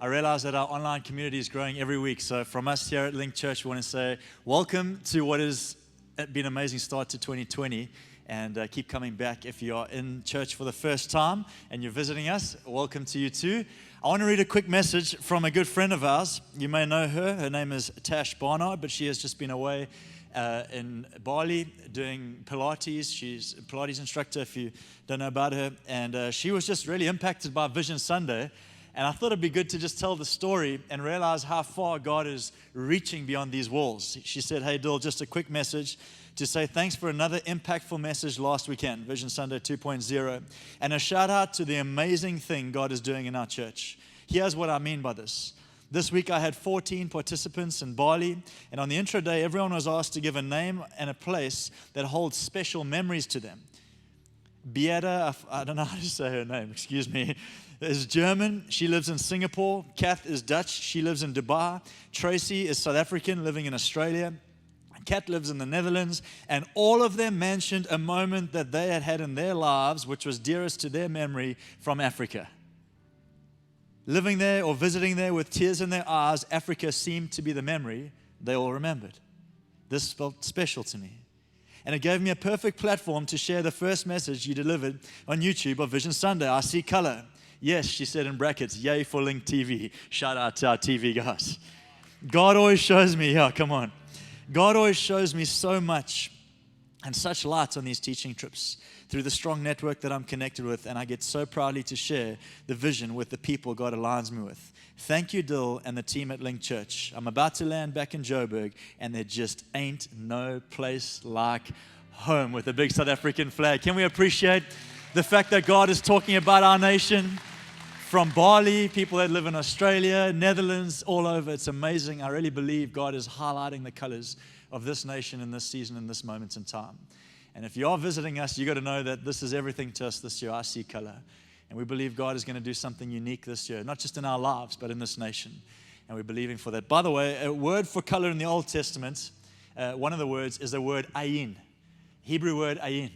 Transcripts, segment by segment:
I realize that our online community is growing every week. So from us here at Linc Church, we want to say welcome to what has been an amazing start to 2020. And keep coming back. If you are in church for the first time and you're visiting us, welcome to you too. I want to read a quick message from a good friend of ours. You may know her. Her name is Tash Barnard, but she has just been away in Bali doing Pilates. She's a Pilates instructor, if you don't know about her. And she was just really impacted by Vision Sunday. And I thought it'd be good to just tell the story and realize how far God is reaching beyond these walls. She said, "Hey, Dill, just a quick message to say thanks for another impactful message last weekend, Vision Sunday 2.0. And a shout out to the amazing thing God is doing in our church. Here's what I mean by this. This week I had 14 participants in Bali, and on the intro day, everyone was asked to give a name and a place that holds special memories to them. Beata, I don't know how to say her name, excuse me, is German. She lives in Singapore. Kath is Dutch. She lives in Dubai. Tracy is South African, living in Australia. Kat lives in the Netherlands. And all of them mentioned a moment that they had had in their lives, which was dearest to their memory, from Africa. Living there or visiting there with tears in their eyes, Africa seemed to be the memory they all remembered. This felt special to me. And it gave me a perfect platform to share the first message you delivered on YouTube of Vision Sunday. I see color. Yes, she said in brackets, yay for Linc TV. Shout out to our TV guys. God always shows me, come on. God always shows me so much and such light on these teaching trips through the strong network that I'm connected with, and I get so proudly to share the vision with the people God aligns me with. Thank you, Dill, and the team at Linc Church. I'm about to land back in Joburg, and there just ain't no place like home with a big South African flag. Can we appreciate the fact that God is talking about our nation? From Bali, people that live in Australia, Netherlands, all over. It's amazing. I really believe God is highlighting the colors of this nation in this season, in this moment in time. And if you are visiting us, you got to know that this is everything to us this year. I see color. And we believe God is going to do something unique this year, not just in our lives, but in this nation. And we're believing for that. By the way, a word for color in the Old Testament, one of the words is the word ayin, Hebrew word ayin.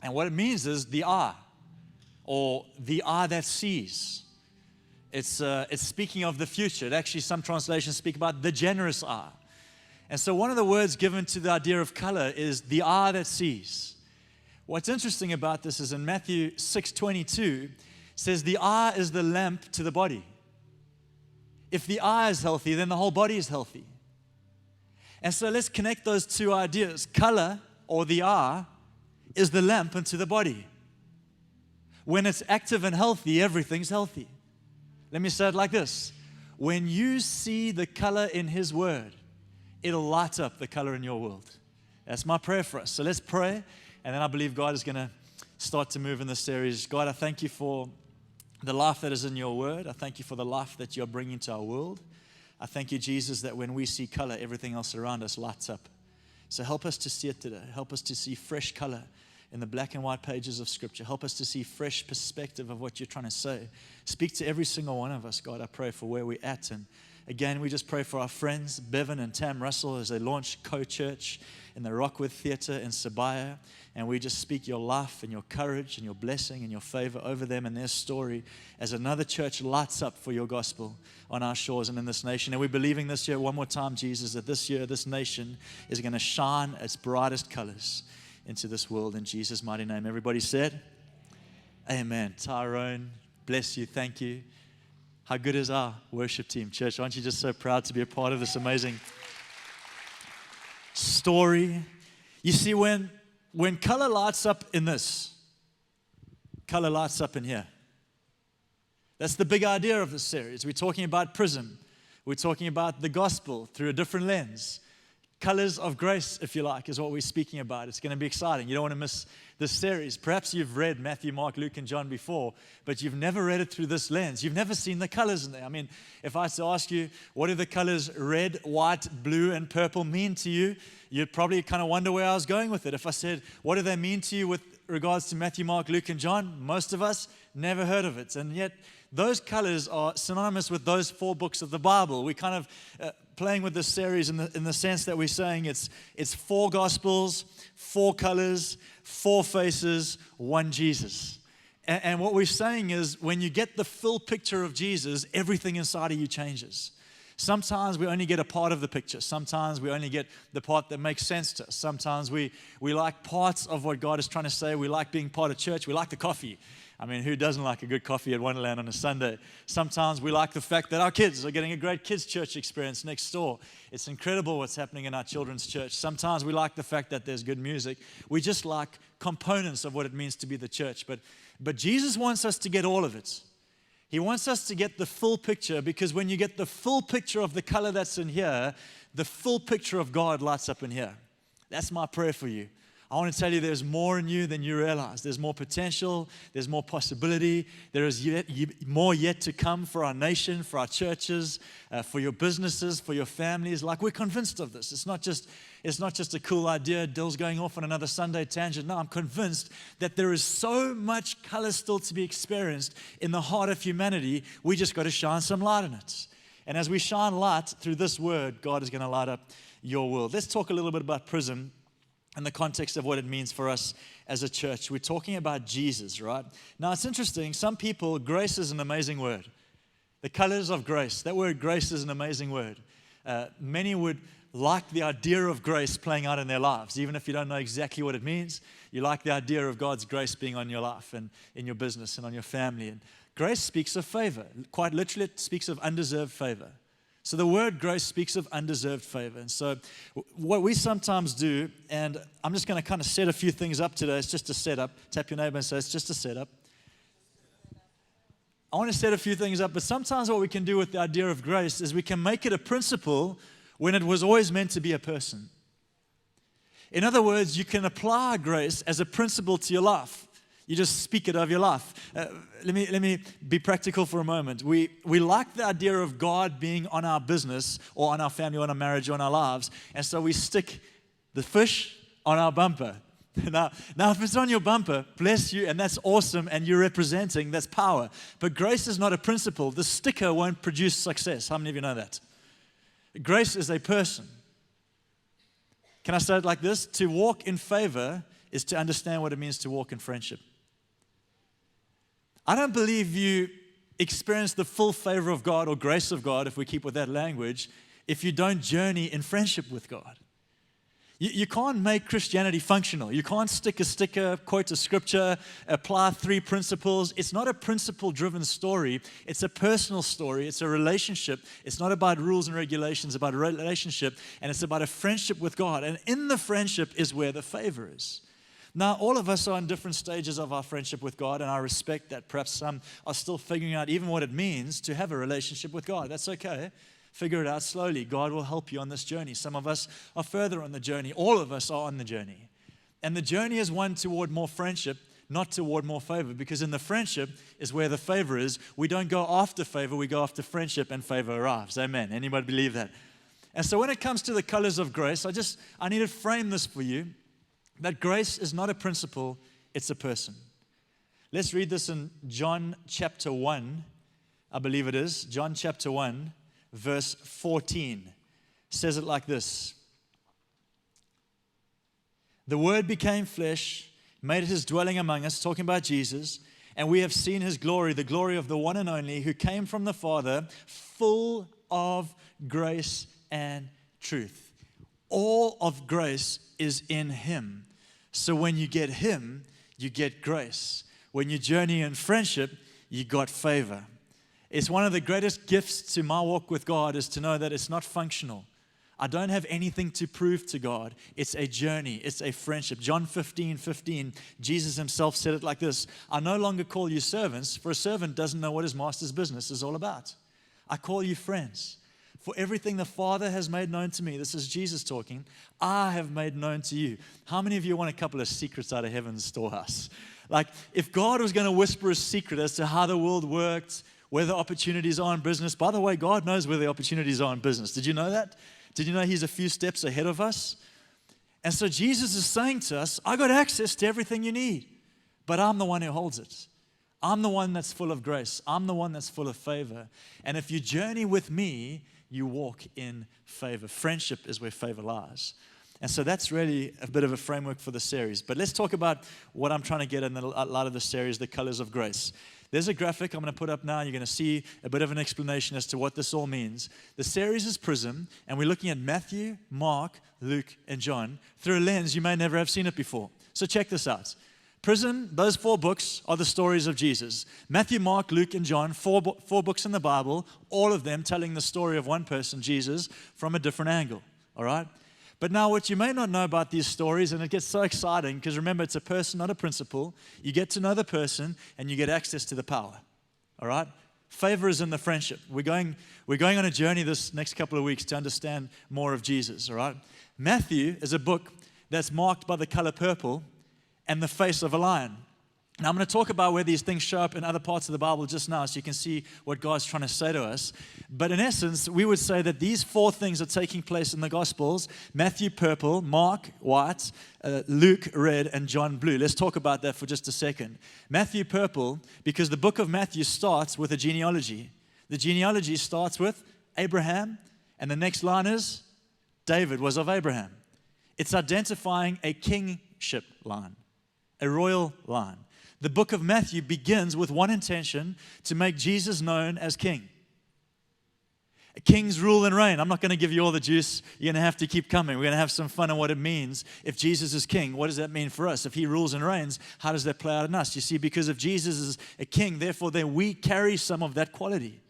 And what it means is the eye, or the eye that sees. It's speaking of the future. Actually, some translations speak about the generous eye. And so one of the words given to the idea of color is the eye that sees. What's interesting about this is in Matthew 6:22, says the eye is the lamp to the body. If the eye is healthy, then the whole body is healthy. And so let's connect those two ideas. Color, or the eye, is the lamp into the body. When it's active and healthy, everything's healthy. Let me say it like this. When you see the color in His Word, it'll light up the color in your world. That's my prayer for us. So let's pray, and then I believe God is going to start to move in this series. God, I thank you for the life that is in your Word. I thank you for the life that you're bringing to our world. I thank you, Jesus, that when we see color, everything else around us lights up. So help us to see it today. Help us to see fresh color in the black and white pages of Scripture. Help us to see fresh perspective of what you're trying to say. Speak to every single one of us, God. I pray for where we're at. And again, we just pray for our friends, Bevan and Tam Russell, as they launch Co-Church in the Rockwood Theatre in Sabaya. And we just speak your life and your courage and your blessing and your favor over them and their story as another church lights up for your gospel on our shores and in this nation. And we're believing this year, one more time, Jesus, that this year, this nation is going to shine its brightest colors into this world in Jesus' mighty name. Everybody said, amen. Tyrone, bless you. Thank you. How good is our worship team, church? Aren't you just so proud to be a part of this amazing story? You see, when color lights up in this, color lights up in here. That's the big idea of this series. We're talking about Prism. We're talking about the gospel through a different lens. Colors of grace, if you like, is what we're speaking about. It's going to be exciting. You don't want to miss this series. Perhaps you've read Matthew, Mark, Luke, and John before, but you've never read it through this lens. You've never seen the colors in there. I mean, if I was to ask you, what do the colors red, white, blue, and purple mean to you? You'd probably kind of wonder where I was going with it. If I said, what do they mean to you with regards to Matthew, Mark, Luke, and John? Most of us never heard of it. And yet, those colors are synonymous with those 4 books of the Bible. We kind of playing with this series in the sense that we're saying it's 4 gospels, 4 colors, 4 faces, 1 Jesus. And what we're saying is when you get the full picture of Jesus, everything inside of you changes. Sometimes we only get a part of the picture. Sometimes we only get the part that makes sense to us. Sometimes we like parts of what God is trying to say. We like being part of church. We like the coffee. I mean, who doesn't like a good coffee at Wonderland on a Sunday? Sometimes we like the fact that our kids are getting a great kids' church experience next door. It's incredible what's happening in our children's church. Sometimes we like the fact that there's good music. We just like components of what it means to be the church. But Jesus wants us to get all of it. He wants us to get the full picture, because when you get the full picture of the color that's in here, the full picture of God lights up in here. That's my prayer for you. I want to tell you there's more in you than you realize. There's more potential. There's more possibility. There is more yet to come for our nation, for our churches, for your businesses, for your families. Like, we're convinced of this. It's not just a cool idea. Dill's going off on another Sunday tangent. No, I'm convinced that there is so much color still to be experienced in the heart of humanity. We just got to shine some light in it. And as we shine light through this word, God is going to light up your world. Let's talk a little bit about Prism in the context of what it means for us as a church. We're talking about Jesus, right? Now, it's interesting. Some people, grace is an amazing word. The colors of grace. That word grace is an amazing word. Many would like the idea of grace playing out in their lives. Even if you don't know exactly what it means, you like the idea of God's grace being on your life and in your business and on your family. And grace speaks of favor. Quite literally, it speaks of undeserved favor. So the word grace speaks of undeserved favor. And so what we sometimes do, and I'm just going to kind of set a few things up today. It's just a setup. Tap your neighbor and say, it's just a setup. I want to set a few things up, but sometimes what we can do with the idea of grace is we can make it a principle when it was always meant to be a person. In other words, you can apply grace as a principle to your life. You just speak it over your life. Let me be practical for a moment. We like the idea of God being on our business or on our family or on our marriage or on our lives, and so we stick the fish on our bumper. Now, if it's on your bumper, bless you, and that's awesome, and you're representing, that's power. But grace is not a principle. The sticker won't produce success. How many of you know that? Grace is a person. Can I say it like this? To walk in favor is to understand what it means to walk in friendship. I don't believe you experience the full favor of God or grace of God, if we keep with that language, if you don't journey in friendship with God. You can't make Christianity functional. You can't stick a sticker, quote a scripture, apply 3 principles. It's not a principle-driven story. It's a personal story. It's a relationship. It's not about rules and regulations. It's about a relationship, and it's about a friendship with God. And in the friendship is where the favor is. Now, all of us are in different stages of our friendship with God, and I respect that. Perhaps some are still figuring out even what it means to have a relationship with God. That's okay. Figure it out slowly. God will help you on this journey. Some of us are further on the journey. All of us are on the journey. And the journey is one toward more friendship, not toward more favor, because in the friendship is where the favor is. We don't go after favor, we go after friendship, and favor arrives. Amen. Anybody believe that? And so when it comes to the colors of grace, I need to frame this for you, that grace is not a principle, it's a person. Let's read this in John chapter 1, I believe it is. John chapter 1, verse 14. Says it like this. The Word became flesh, made his dwelling among us, talking about Jesus, and we have seen his glory, the glory of the one and only who came from the Father, full of grace and truth. All of grace is in him. So when you get him, you get grace. When you journey in friendship, you got favor. It's one of the greatest gifts to my walk with God is to know that it's not functional. I don't have anything to prove to God. It's a journey. It's a friendship. John 15:15, Jesus himself said it like this. I no longer call you servants, for a servant doesn't know what his master's business is all about. I call you friends. For everything the Father has made known to me, this is Jesus talking, I have made known to you. How many of you want a couple of secrets out of heaven's storehouse? Like, if God was going to whisper a secret as to how the world worked, where the opportunities are in business. By the way, God knows where the opportunities are in business. Did you know that? Did you know he's a few steps ahead of us? And so Jesus is saying to us, I got access to everything you need, but I'm the one who holds it. I'm the one that's full of grace. I'm the one that's full of favor. And if you journey with me, you walk in favor. Friendship is where favor lies. And so that's really a bit of a framework for the series. But let's talk about what I'm trying to get in a lot of the series, the colors of grace. There's a graphic I'm going to put up now. You're going to see a bit of an explanation as to what this all means. The series is Prism, and we're looking at Matthew, Mark, Luke, and John through a lens you may never have seen it before. So check this out. Prism, those 4 books are the stories of Jesus. Matthew, Mark, Luke, and John, 4 books in the Bible, all of them telling the story of one person, Jesus, from a different angle. All right? But now what you may not know about these stories, and it gets so exciting, because remember, it's a person, not a principle. You get to know the person, and you get access to the power. All right? Favor is in the friendship. We're going on a journey this next couple of weeks to understand more of Jesus. All right? Matthew is a book that's marked by the color purple and the face of a lion. Now, I'm going to talk about where these things show up in other parts of the Bible just now so you can see what God's trying to say to us. But in essence, we would say that these 4 things are taking place in the Gospels. Matthew, purple. Mark, white. Luke, red. And John, blue. Let's talk about that for just a second. Matthew, purple, because the book of Matthew starts with a genealogy. The genealogy starts with Abraham, and the next line is David was of Abraham. It's identifying a kingship line, a royal line. The book of Matthew begins with one intention: to make Jesus known as king. Kings rule and reign. I'm not going to give you all the juice. You're going to have to keep coming. We're going to have some fun on what it means. If Jesus is king, what does that mean for us? If he rules and reigns, how does that play out in us? You see, because if Jesus is a king, therefore then we carry some of that quality.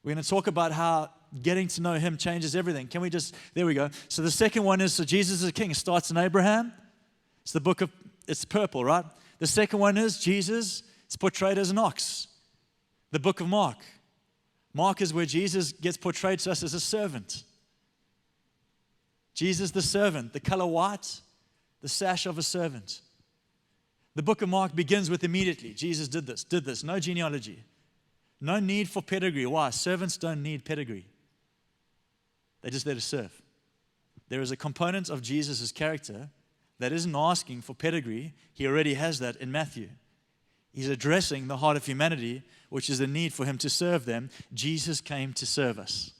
We're going to talk about how getting to know him changes everything. Can we just, there we go. So the second one is, so Jesus is a king. It starts in Abraham. It's purple, right? The second one is Jesus. It's portrayed as an ox. The book of Mark. Mark is where Jesus gets portrayed to us as a servant. Jesus the servant, the color white, the sash of a servant. The book of Mark begins with immediately. Jesus did this. No genealogy. No need for pedigree. Why? Servants don't need pedigree. They're just there to serve. There is a component of Jesus' character that isn't asking for pedigree. He already has that in Matthew. He's addressing the heart of humanity, which is the need for him to serve them. Jesus came to serve us.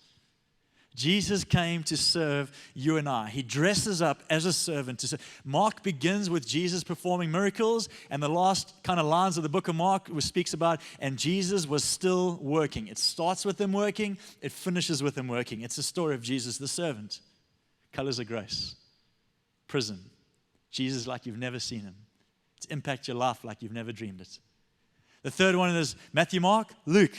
Jesus came to serve you and I. He dresses up as a servant to serve. Mark begins with Jesus performing miracles, and the last kind of lines of the book of Mark speaks about, and Jesus was still working. It starts with him working, it finishes with him working. It's the story of Jesus the servant. Colors of grace. Prism. Jesus like you've never seen him. To impact your life like you've never dreamed it. The third one is Matthew, Mark, Luke.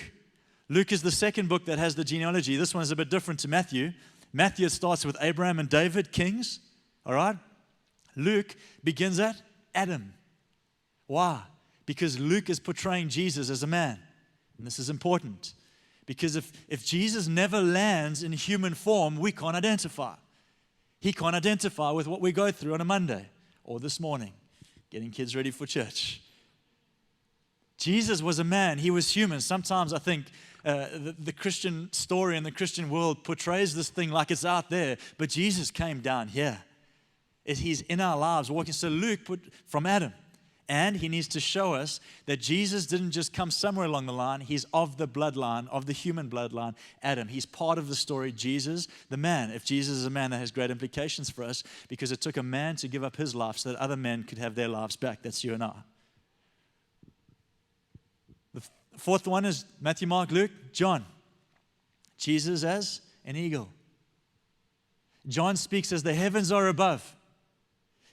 Luke is the second book that has the genealogy. This one is a bit different to Matthew. Matthew, it starts with Abraham and David, kings. All right? Luke begins at Adam. Why? Because Luke is portraying Jesus as a man. And this is important. Because if Jesus never lands in human form, we can't identify. He can't identify with what we go through on a Monday or this morning, getting kids ready for church. Jesus was a man. He was human. Sometimes I think the Christian story and the Christian world portrays this thing like it's out there, but Jesus came down here. He's in our lives walking. So Luke put from Adam. And he needs to show us that Jesus didn't just come somewhere along the line. He's of the bloodline, of the human bloodline, Adam. He's part of the story, Jesus, the man. If Jesus is a man, that has great implications for us because it took a man to give up his life so that other men could have their lives back. That's you and I. The fourth one is Matthew, Mark, Luke, John. Jesus as an eagle. John speaks as the heavens are above.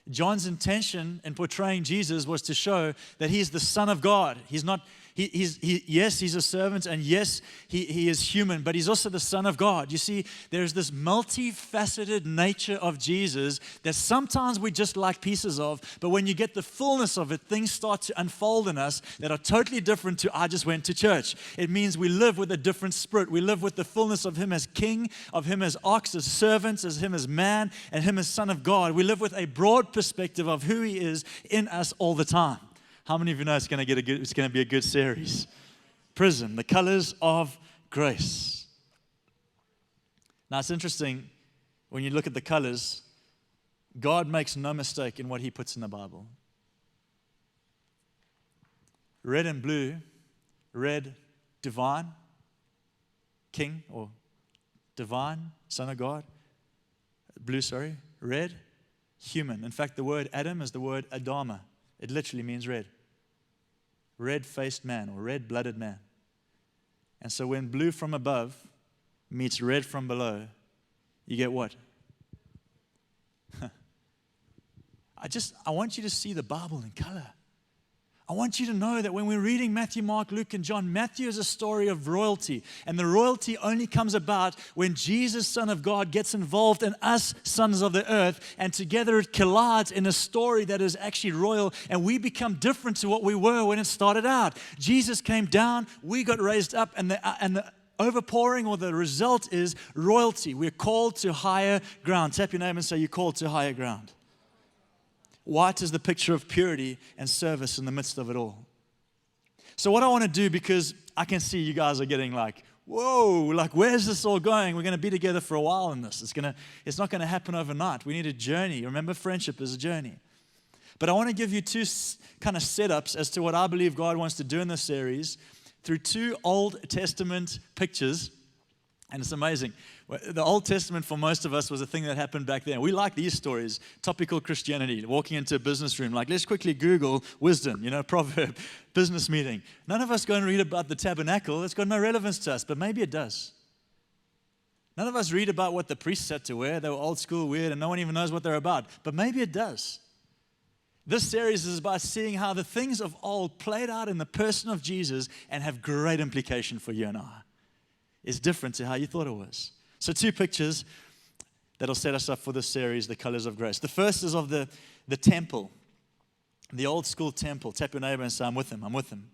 John's intention in portraying Jesus was to show that he's the Son of God. He's not, yes, he's a servant, and yes, he is human, but he's also the Son of God. You see, there's this multifaceted nature of Jesus that sometimes we just like pieces of, but when you get the fullness of it, things start to unfold in us that are totally different to I just went to church. It means we live with a different spirit. We live with the fullness of him as king, of him as ox, as servants, as him as man, and him as Son of God. We live with a broad perspective of who he is in us all the time. How many of you know it's going to be a good series? Prism, the colors of grace. Now it's interesting when you look at the colors, God makes no mistake in what he puts in the Bible. Red and blue, red, divine, king or divine, Son of God. Blue, red, human. In fact, the word Adam is the word Adama. It literally means red. Red-faced man or red-blooded man. And so when blue from above meets red from below, you get what? I want you to see the Bible in color. I want you to know that when we're reading Matthew, Mark, Luke, and John, Matthew is a story of royalty. And the royalty only comes about when Jesus, Son of God, gets involved in us, sons of the earth, and together it collides in a story that is actually royal, and we become different to what we were when it started out. Jesus came down, we got raised up, and the overpouring or the result is royalty. We're called to higher ground. Tap your name and say, you're called to higher ground. White is the picture of purity and service in the midst of it all. So what I want to do, because I can see you guys are getting like, whoa, like where's this all going? We're going to be together for a while in this. It's not going to happen overnight. We need a journey. Remember, friendship is a journey. But I want to give you two kind of setups as to what I believe God wants to do in this series through two Old Testament pictures. And it's amazing. The Old Testament for most of us was a thing that happened back then. We like these stories, topical Christianity, walking into a business room, like let's quickly Google wisdom, proverb, business meeting. None of us go and read about the tabernacle. It's got no relevance to us, but maybe it does. None of us read about what the priests had to wear. They were old school, weird, and no one even knows what they're about, but maybe it does. This series is about seeing how the things of old played out in the person of Jesus and have great implication for you and I. It's different to how you thought it was. So two pictures that'll set us up for this series, The Colors of Grace. The first is of the temple, the old school temple. Tap your neighbor and say, I'm with him, I'm with him.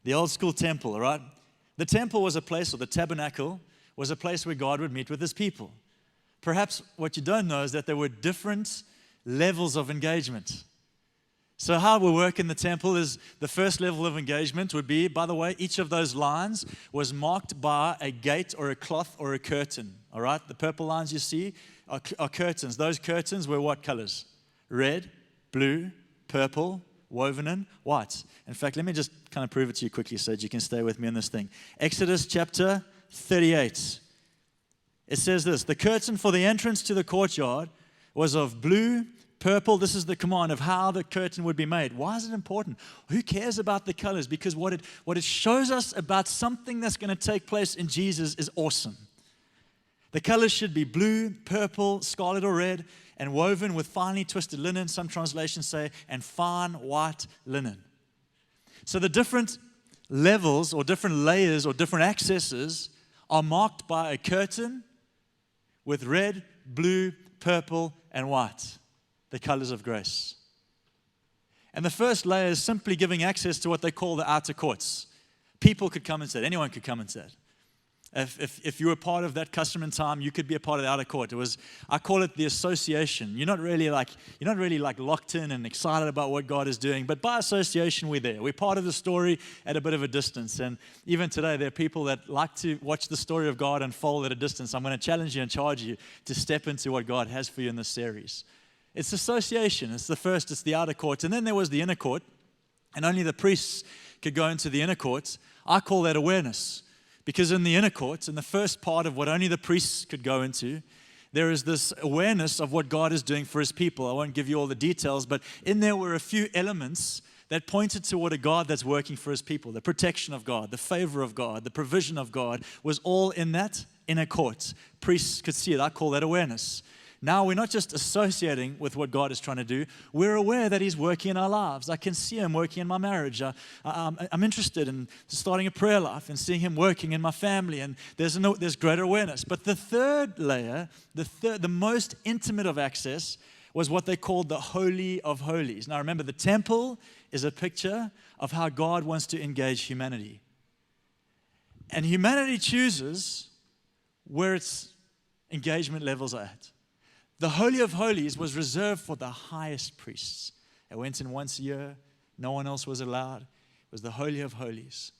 The old school temple, all right? The temple was a place, or the tabernacle was a place where God would meet with his people. Perhaps what you don't know is that there were different levels of engagement. So how we work in the temple is the first level of engagement would be, by the way, each of those lines was marked by a gate or a cloth or a curtain. All right? The purple lines you see are curtains. Those curtains were what colors? Red, blue, purple, woven in, white. In fact, let me just kind of prove it to you quickly so that you can stay with me on this thing. Exodus chapter 38. It says this, the curtain for the entrance to the courtyard was of blue, purple. This is the command of how the curtain would be made. Why is it important? Who cares about the colors? Because what it shows us about something that's going to take place in Jesus is awesome. The colors should be blue, purple, scarlet or red, and woven with finely twisted linen. Some translations say, and fine white linen. So the different levels or different layers or different accesses are marked by a curtain with red, blue, purple, and white. The colors of grace. And the first layer is simply giving access to what they call the outer courts. People could come and sit. Anyone could come and sit. If you were part of that custom and time, you could be a part of the outer court. I call it the association. You're not really like locked in and excited about what God is doing, but by association, we're there. We're part of the story at a bit of a distance. And even today, there are people that like to watch the story of God unfold at a distance. I'm going to challenge you and charge you to step into what God has for you in this series. It's association. It's the first, it's the outer court. And then there was the inner court, and only the priests could go into the inner court. I call that awareness. Because in the inner court, in the first part of what only the priests could go into, there is this awareness of what God is doing for his people. I won't give you all the details, but in there were a few elements that pointed toward a God that's working for his people. The protection of God, the favor of God, the provision of God was all in that inner court. Priests could see it. I call that awareness. Now we're not just associating with what God is trying to do. We're aware that he's working in our lives. I can see him working in my marriage. I'm interested in starting a prayer life and seeing him working in my family. And there's greater awareness. But the third layer, the most intimate of access, was what they called the Holy of Holies. Now remember, the temple is a picture of how God wants to engage humanity. And humanity chooses where its engagement levels are at. The Holy of Holies was reserved for the highest priests. It went in once a year. No one else was allowed. It was the Holy of Holies.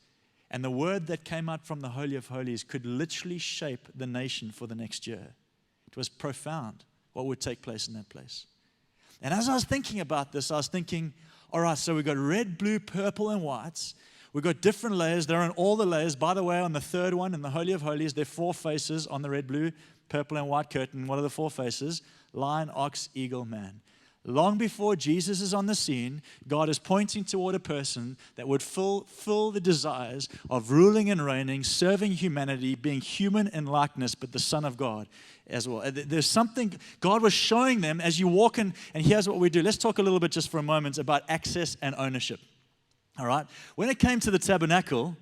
And the word that came out from the Holy of Holies could literally shape the nation for the next year. It was profound what would take place in that place. And as I was thinking about this, I was thinking, all right, so we've got red, blue, purple, and whites. We've got different layers. They're on all the layers. By the way, on the third one, in the Holy of Holies, there are 4 faces on the red, blue, purple, and white curtain. What are the 4 faces? Lion, ox, eagle, man. Long before Jesus is on the scene, God is pointing toward a person that would fill the desires of ruling and reigning, serving humanity, being human in likeness, but the Son of God as well. There's something God was showing them as you walk in, and here's what we do. Let's talk a little bit just for a moment about access and ownership. All right? When it came to the tabernacle,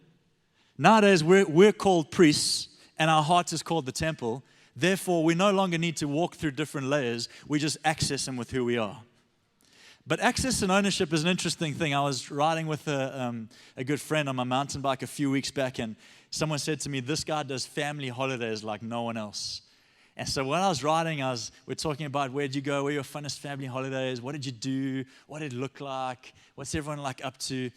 nowadays we're called priests, and our heart is called the temple. Therefore, we no longer need to walk through different layers. We just access them with who we are. But access and ownership is an interesting thing. I was riding with a good friend on my mountain bike a few weeks back, and someone said to me, this guy does family holidays like no one else. And so when I was riding, we're talking about where'd you go, where your funnest family holidays, what did you do, what did it look like, what's everyone like up to.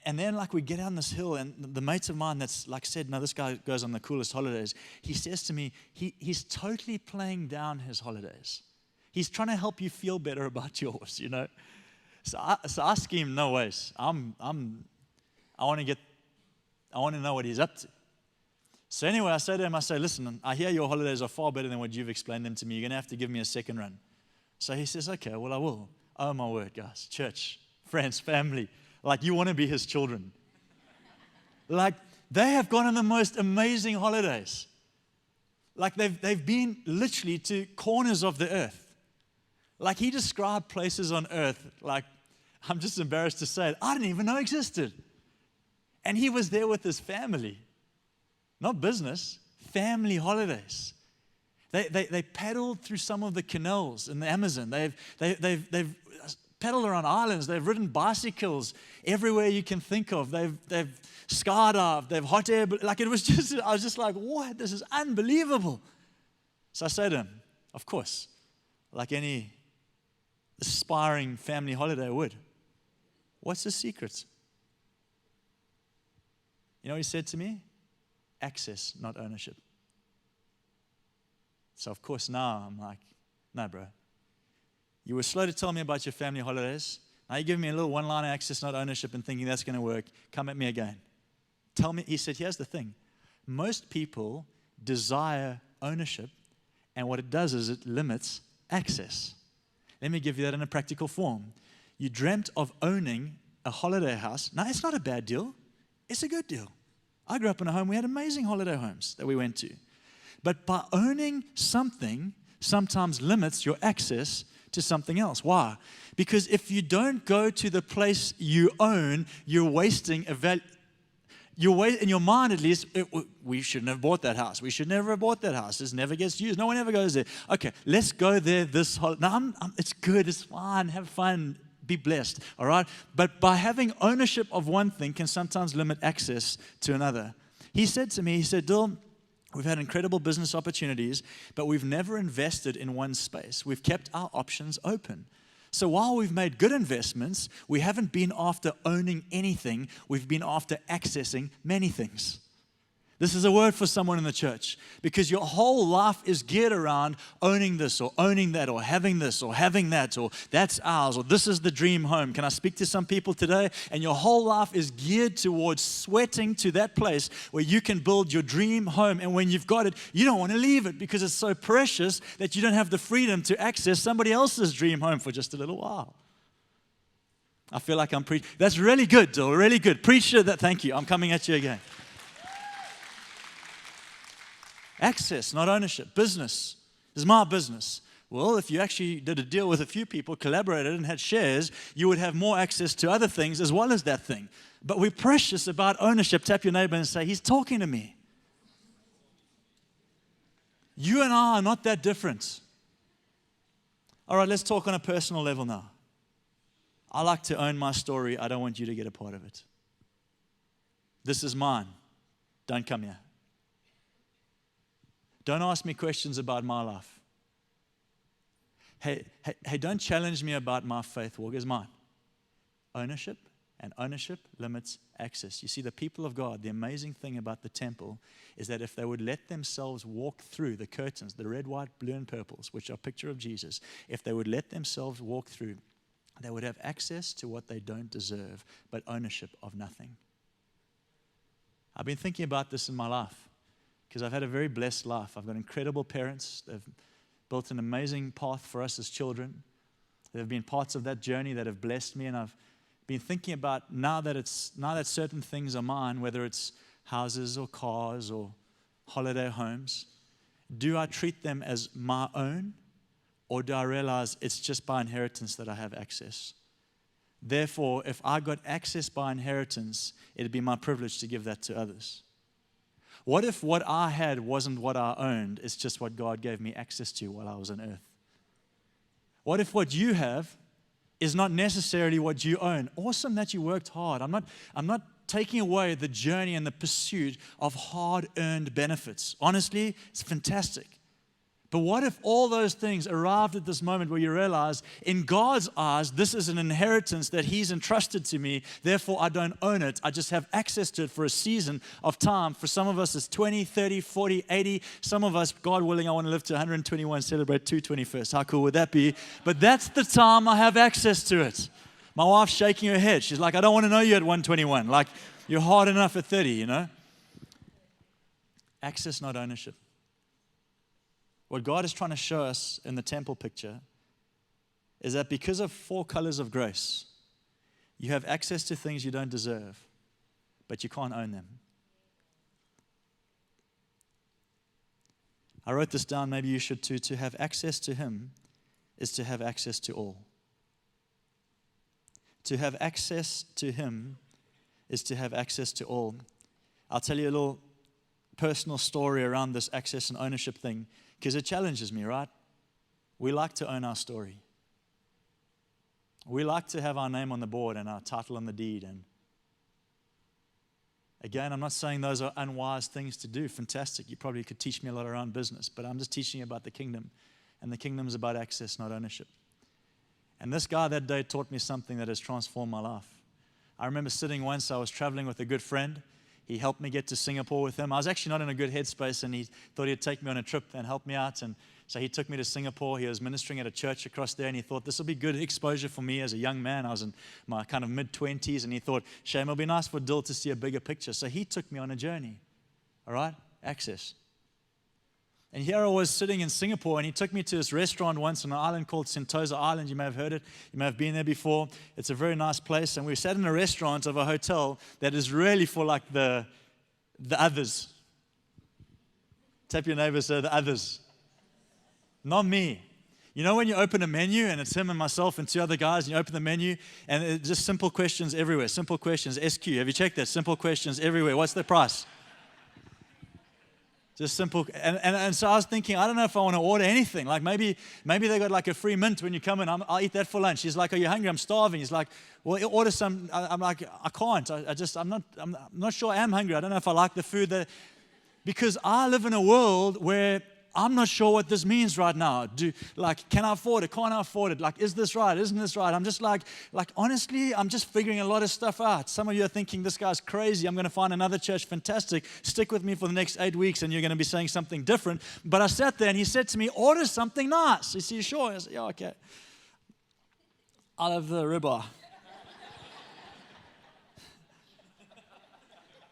And then like we get down this hill, and the mates of mine that's like said, no, this guy goes on the coolest holidays. He says to me, he's totally playing down his holidays. He's trying to help you feel better about yours, you know. So I scheme no ways. I want to know what he's up to. So anyway, I say to him, listen, I hear your holidays are far better than what you've explained them to me. You're going to have to give me a second run. So he says, okay, well, I will. Oh, my word, guys. Church, friends, family. Like, you want to be his children. Like, they have gone on the most amazing holidays. Like, they've been literally to corners of the earth. Like, he described places on earth, like, I'm just embarrassed to say it, I didn't even know existed. And he was there with his family. Not business, family holidays. They paddled through some of the canals in the Amazon. They've paddled around islands. They've ridden bicycles everywhere you can think of. They've skydived. They've hot air. Like I was just like, what? This is unbelievable. So I say to him, of course, like any aspiring family holiday would. What's the secret? You know what he said to me? Access, not ownership. So of course now I'm like, no, bro. You were slow to tell me about your family holidays. Now you're giving me a little one-liner access, not ownership, and thinking that's going to work. Come at me again. Tell me, he said, here's the thing. Most people desire ownership, and what it does is it limits access. Let me give you that in a practical form. You dreamt of owning a holiday house. Now, it's not a bad deal. It's a good deal. I grew up in a home, we had amazing holiday homes that we went to. But by owning something, sometimes limits your access to something else. Why? Because if you don't go to the place you own, you're wasting in your mind at least, we shouldn't have bought that house. We should never have bought that house. This never gets used. No one ever goes there. Okay, let's go there this holiday. No, it's good. It's fine. Have fun. Be blessed, all right? But by having ownership of one thing can sometimes limit access to another. He said to me, Dylan, we've had incredible business opportunities, but we've never invested in one space. We've kept our options open. So while we've made good investments, we haven't been after owning anything. We've been after accessing many things. This is a word for someone in the church, because your whole life is geared around owning this or owning that or having this or having that or that's ours or this is the dream home. Can I speak to some people today? And your whole life is geared towards sweating to that place where you can build your dream home. And when you've got it, you don't want to leave it because it's so precious that you don't have the freedom to access somebody else's dream home for just a little while. I feel like I'm preaching. That's really good, Dill, really good. Preacher, thank you. I'm coming at you again. Access, not ownership. Business. This is my business. Well, if you actually did a deal with a few people, collaborated and had shares, you would have more access to other things as well as that thing. But we're precious about ownership. Tap your neighbor and say, he's talking to me. You and I are not that different. All right, let's talk on a personal level now. I like to own my story. I don't want you to get a part of it. This is mine. Don't come here. Don't ask me questions about my life. Hey, don't challenge me about my faith walk. It's mine. Ownership, and ownership limits access. You see, the people of God, the amazing thing about the temple is that if they would let themselves walk through the curtains, the red, white, blue, and purples, which are a picture of Jesus, if they would let themselves walk through, they would have access to what they don't deserve, but ownership of nothing. I've been thinking about this in my life because I've had a very blessed life. I've got incredible parents. They've built an amazing path for us as children. There have been parts of that journey that have blessed me, and I've been thinking about now that certain things are mine, whether it's houses or cars or holiday homes, do I treat them as my own, or do I realize it's just by inheritance that I have access? Therefore, if I got access by inheritance, it'd be my privilege to give that to others. What if what I had wasn't what I owned, it's just what God gave me access to while I was on earth? What if what you have is not necessarily what you own? Awesome that you worked hard. I'm not taking away the journey and the pursuit of hard-earned benefits. Honestly, it's fantastic. But what if all those things arrived at this moment where you realize, in God's eyes, this is an inheritance that He's entrusted to me, therefore I don't own it, I just have access to it for a season of time. For some of us, it's 20, 30, 40, 80. Some of us, God willing, I want to live to 121, celebrate 221st. How cool would that be? But that's the time I have access to it. My wife's shaking her head. She's like, I don't want to know you at 121. Like, you're hard enough at 30, you know? Access, not ownership. What God is trying to show us in the temple picture is that because of 4 colors of grace, you have access to things you don't deserve, but you can't own them. I wrote this down, maybe you should too. To have access to Him is to have access to all. To have access to Him is to have access to all. I'll tell you a little personal story around this access and ownership thing, because it challenges me, right? We like to own our story. We like to have our name on the board and our title on the deed. And again, I'm not saying those are unwise things to do. Fantastic. You probably could teach me a lot around business, but I'm just teaching you about the kingdom. And the kingdom is about access, not ownership. And this guy that day taught me something that has transformed my life. I remember sitting once, I was traveling with a good friend. He helped me get to Singapore with him. I was actually not in a good headspace, and he thought he'd take me on a trip and help me out. And so he took me to Singapore. He was ministering at a church across there, and he thought this will be good exposure for me as a young man. I was in my kind of mid-20s, and he thought, Shame, it'll be nice for Dill to see a bigger picture. So he took me on a journey. All right? Access. And here I was sitting in Singapore, and he took me to this restaurant once on an island called Sentosa Island. You may have heard it. You may have been there before. It's a very nice place. And we sat in a restaurant of a hotel that is really for like the others. Tap your neighbor, say the others. Not me. You know when you open a menu, and it's him and myself and 2 other guys, and you open the menu, and it's just simple questions everywhere. Simple questions, SQ. Have you checked that? Simple questions everywhere. What's the price? Just simple, and so I was thinking, I don't know if I want to order anything. Like maybe they got like a free mint when you come in. I'll eat that for lunch. He's like, Are you hungry? I'm starving. He's like, Well, order some. I'm like, I can't. I'm not sure I am hungry. I don't know if I like the food because I live in a world where I'm not sure what this means right now. Can I afford it? Can't I afford it? Like, is this right? Isn't this right? I'm just like honestly, I'm just figuring a lot of stuff out. Some of you are thinking, this guy's crazy. I'm going to find another church. Fantastic. Stick with me for the next 8 weeks and you're going to be saying something different. But I sat there and he said to me, order something nice. He said, you sure? I said, yeah, okay. I'll have the ribeye.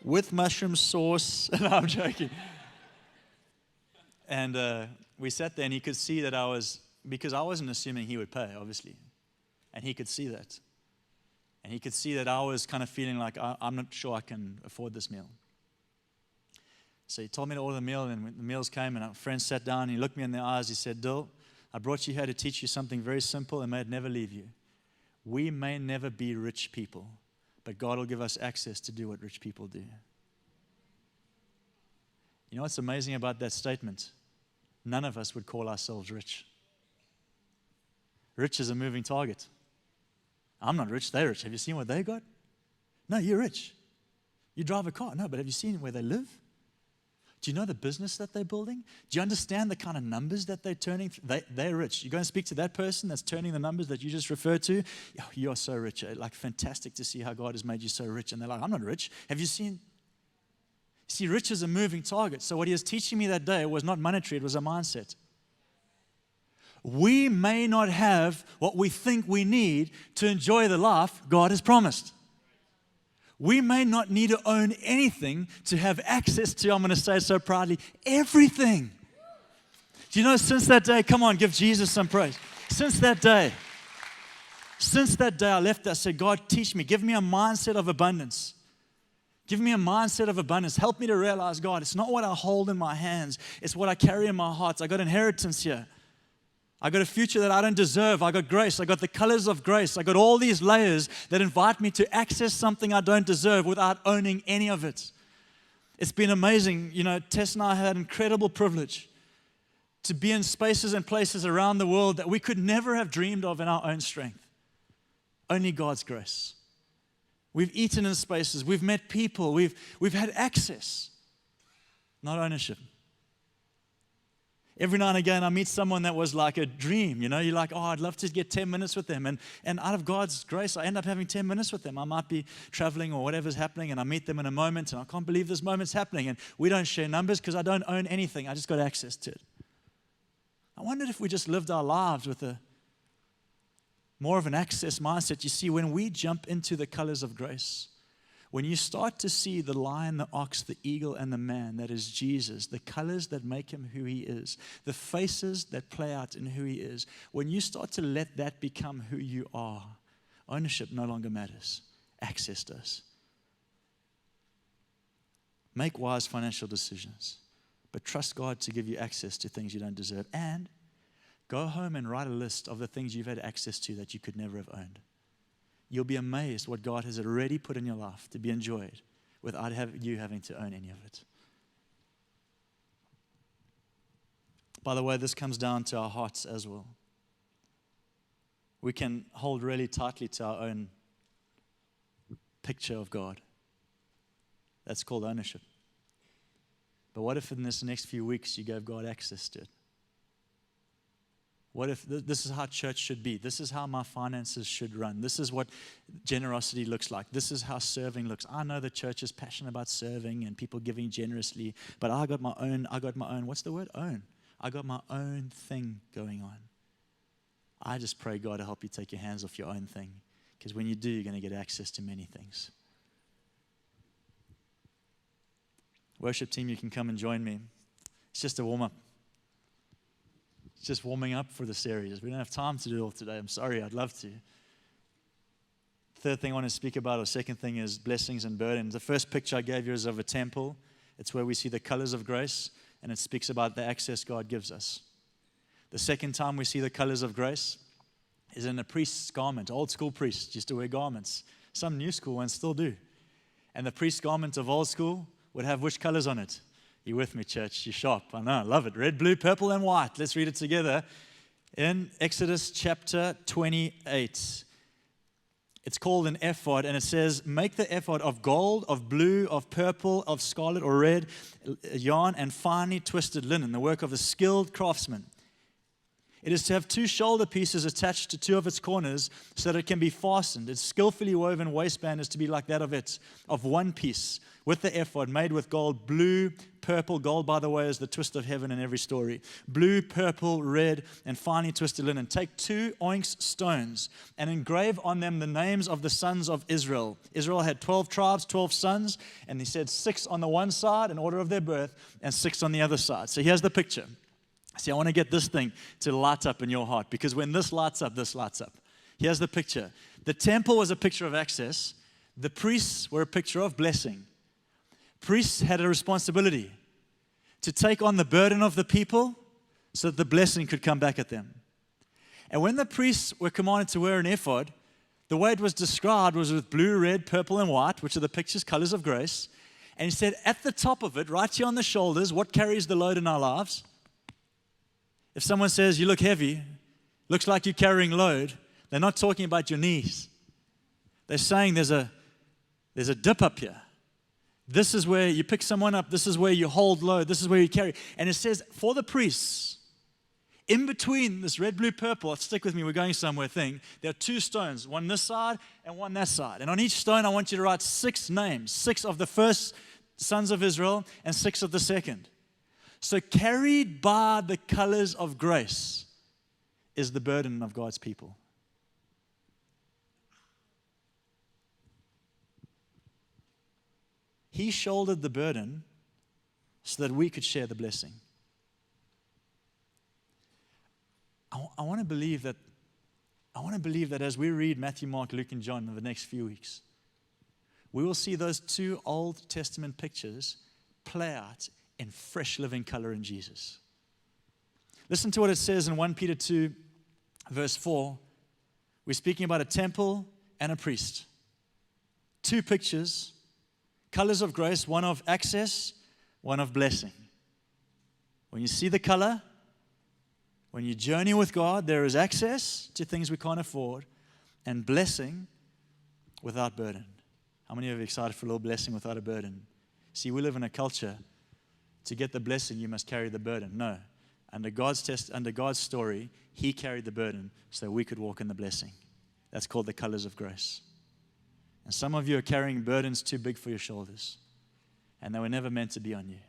With mushroom sauce. No, I'm joking. And we sat there, and he could see that because I wasn't assuming he would pay, obviously. And he could see that. And he could see that I was kind of feeling like, I'm not sure I can afford this meal. So he told me to order the meal, and when the meals came, and our friend sat down, and he looked me in the eyes, he said, Dill, I brought you here to teach you something very simple, and may it never leave you. We may never be rich people, but God will give us access to do what rich people do. You know what's amazing about that statement? None of us would call ourselves rich. Rich is a moving target. I'm not rich, they're rich. Have you seen what they got? No, you're rich. You drive a car. No, but have you seen where they live? Do you know the business that they're building? Do you understand the kind of numbers that they're turning? They're rich. You go and speak to that person that's turning the numbers that you just referred to. Oh, you are so rich. Like, fantastic to see how God has made you so rich. And they're like, I'm not rich. Have you seen? See, rich is a moving target. So what he was teaching me that day was not monetary, it was a mindset. We may not have what we think we need to enjoy the life God has promised. We may not need to own anything to have access to, I'm going to say it so proudly, everything. Do you know, since that day, come on, give Jesus some praise. Since that day, I left there, I said, God, teach me. Give me a mindset of abundance. Give me a mindset of abundance. Help me to realize, God, it's not what I hold in my hands. It's what I carry in my heart. I got inheritance here. I got a future that I don't deserve. I got grace. I got the colors of grace. I got all these layers that invite me to access something I don't deserve without owning any of it. It's been amazing. You know, Tess and I had an incredible privilege to be in spaces and places around the world that we could never have dreamed of in our own strength. Only God's grace. We've eaten in spaces. We've met people. We've had access, not ownership. Every now and again, I meet someone that was like a dream. You know, you're like, oh, I'd love to get 10 minutes with them. And out of God's grace, I end up having 10 minutes with them. I might be traveling or whatever's happening, and I meet them in a moment, and I can't believe this moment's happening. And we don't share numbers because I don't own anything. I just got access to it. I wondered if we just lived our lives with a more of an access mindset. You see, when we jump into the colors of grace, when you start to see the lion, the ox, the eagle, and the man, that is Jesus, the colors that make him who he is, the faces that play out in who he is, when you start to let that become who you are, ownership no longer matters. Access does. Make wise financial decisions, but trust God to give you access to things you don't deserve. And go home and write a list of the things you've had access to that you could never have owned. You'll be amazed what God has already put in your life to be enjoyed without you having to own any of it. By the way, this comes down to our hearts as well. We can hold really tightly to our own picture of God. That's called ownership. But what if in this next few weeks you gave God access to it? What if this is how church should be? This is how my finances should run. This is what generosity looks like. This is how serving looks. I know the church is passionate about serving and people giving generously, but I got my own, what's the word? Own. I got my own thing going on. I just pray God to help you take your hands off your own thing, because when you do, you're going to get access to many things. Worship team, you can come and join me. It's just a warm-up. It's just warming up for the series. We don't have time to do it all today. I'm sorry, I'd love to. Third thing I want to speak about, or second thing, is blessings and burdens. The first picture I gave you is of a temple. It's where we see the colors of grace, and it speaks about the access God gives us. The second time we see the colors of grace is in a priest's garment. Old school priests used to wear garments. Some new school ones still do. And the priest's garment of old school would have which colors on it? You with me, church? You're sharp. I know. I love it. Red, blue, purple, and white. Let's read it together. In Exodus chapter 28, it's called an ephod, and it says, make the ephod of gold, of blue, of purple, of scarlet or red yarn, and finely twisted linen, the work of a skilled craftsman. It is to have 2 shoulder pieces attached to 2 of its corners so that it can be fastened. Its skillfully woven waistband is to be like that of one piece, with the ephod made with gold, blue, purple. Gold, by the way, is the twist of heaven in every story. Blue, purple, red, and finely twisted linen. Take 2 onyx stones and engrave on them the names of the sons of Israel. Israel had 12 tribes, 12 sons, and he said 6 on the one side in order of their birth and 6 on the other side. So here's the picture. See, I want to get this thing to light up in your heart, because when this lights up, this lights up. Here's the picture. The temple was a picture of access. The priests were a picture of blessing. Priests had a responsibility to take on the burden of the people so that the blessing could come back at them. And when the priests were commanded to wear an ephod, the way it was described was with blue, red, purple, and white, which are the pictures, colors of grace. And he said, at the top of it, right here on the shoulders, what carries the load in our lives? If someone says, you look heavy, looks like you're carrying load, they're not talking about your knees. They're saying there's a dip up here. This is where you pick someone up. This is where you hold load. This is where you carry. And it says, for the priests, in between this red, blue, purple, stick with me, we're going somewhere thing, there are 2 stones, one this side and one that side. And on each stone, I want you to write 6 names, 6 of the first sons of Israel and 6 of the second. So carried by the colors of grace is the burden of God's people. He shouldered the burden so that we could share the blessing. I want to believe that as we read Matthew, Mark, Luke, and John in the next few weeks, we will see those two Old Testament pictures play out in fresh living color in Jesus. Listen to what it says in 1 Peter 2, verse 4. We're speaking about a temple and a priest. Two pictures, colors of grace, one of access, one of blessing. When you see the color, when you journey with God, there is access to things we can't afford and blessing without burden. How many of you are excited for a little blessing without a burden? See, we live in a culture, to get the blessing, you must carry the burden. No. Under God's story, He carried the burden so that we could walk in the blessing. That's called the colors of grace. And some of you are carrying burdens too big for your shoulders, and they were never meant to be on you.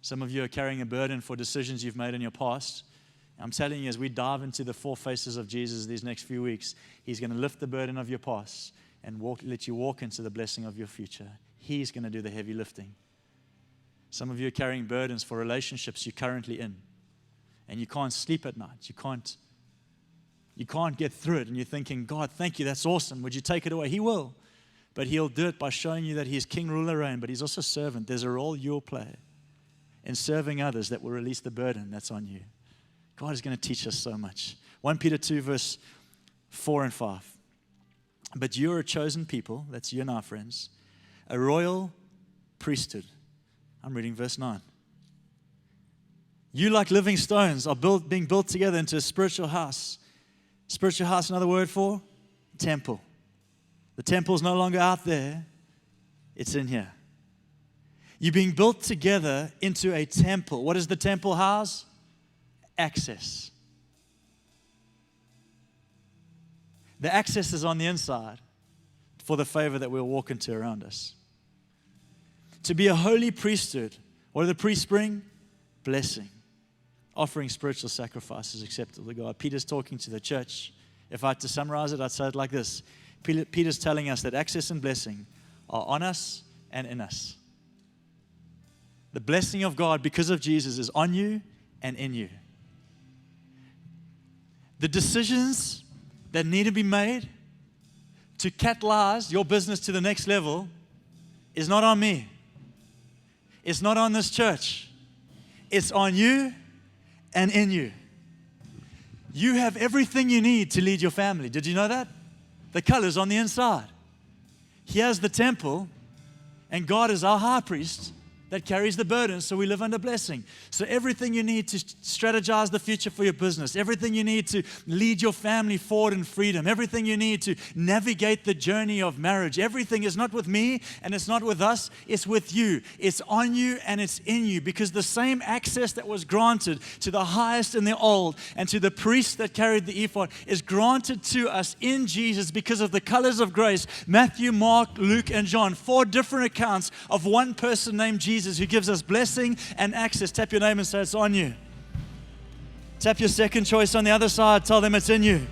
Some of you are carrying a burden for decisions you've made in your past. I'm telling you, as we dive into the four faces of Jesus these next few weeks, He's going to lift the burden of your past and let you walk into the blessing of your future. He's going to do the heavy lifting. Some of you are carrying burdens for relationships you're currently in, and you can't sleep at night. You can't get through it, and you're thinking, God, thank you, that's awesome. Would you take it away? He will, but He'll do it by showing you that He's King, ruler, reign, but He's also servant. There's a role you'll play in serving others that will release the burden that's on you. God is going to teach us so much. 1 Peter 2, verse 4 and 5. But you're a chosen people, that's you and our friends, a royal priesthood. I'm reading verse 9. You, like living stones, are being built together into a spiritual house. Spiritual house, another word for temple. The temple's no longer out there. It's in here. You're being built together into a temple. What is the temple house? Access. The access is on the inside for the favor that we'll walk into around us. To be a holy priesthood. What do the priests bring? Blessing. Offering spiritual sacrifices acceptable to God. Peter's talking to the church. If I had to summarize it, I'd say it like this. Peter's telling us that access and blessing are on us and in us. The blessing of God because of Jesus is on you and in you. The decisions that need to be made to catalyze your business to the next level is not on me. It's not on this church. It's on you and in you. You have everything you need to lead your family. Did you know that? The color's on the inside. Here's the temple, and God is our high priest that carries the burden, so we live under blessing. So everything you need to strategize the future for your business, everything you need to lead your family forward in freedom, everything you need to navigate the journey of marriage, everything is not with me and it's not with us, it's with you. It's on you and it's in you, because the same access that was granted to the highest in the old and to the priest that carried the ephod is granted to us in Jesus because of the colors of grace. Matthew, Mark, Luke, and John, 4 different accounts of one person named Jesus who gives us blessing and access. Tap your name and say it's on you. Tap your second choice on the other side. Tell them it's in you.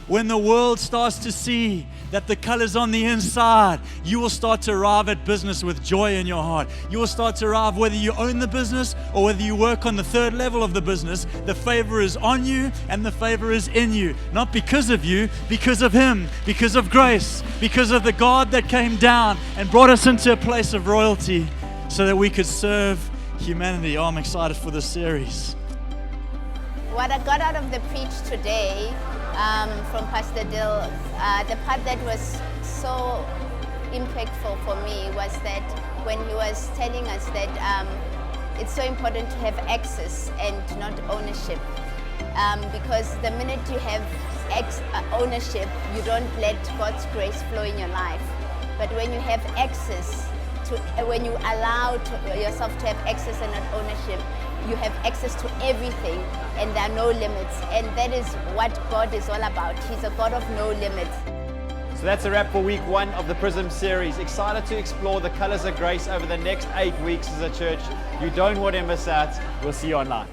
When the world starts to see that the color's on the inside, you will start to arrive at business with joy in your heart. You will start to arrive whether you own the business or whether you work on the third level of the business. The favor is on you and the favor is in you. Not because of you, because of Him, because of grace, because of the God that came down and brought us into a place of royalty so that we could serve humanity. Oh, I'm excited for this series. What I got out of the preach today from Pastor Dill, the part that was so impactful for me was that when he was telling us that it's so important to have access and not ownership, because the minute you have ownership, you don't let God's grace flow in your life. But when you have access, when you allow yourself to have access and not ownership, you have access to everything and there are no limits. And that is what God is all about. He's a God of no limits. So that's a wrap for week 1 of the Prism series. Excited to explore the colors of grace over the next 8 weeks as a church. You don't want to miss out. We'll see you online.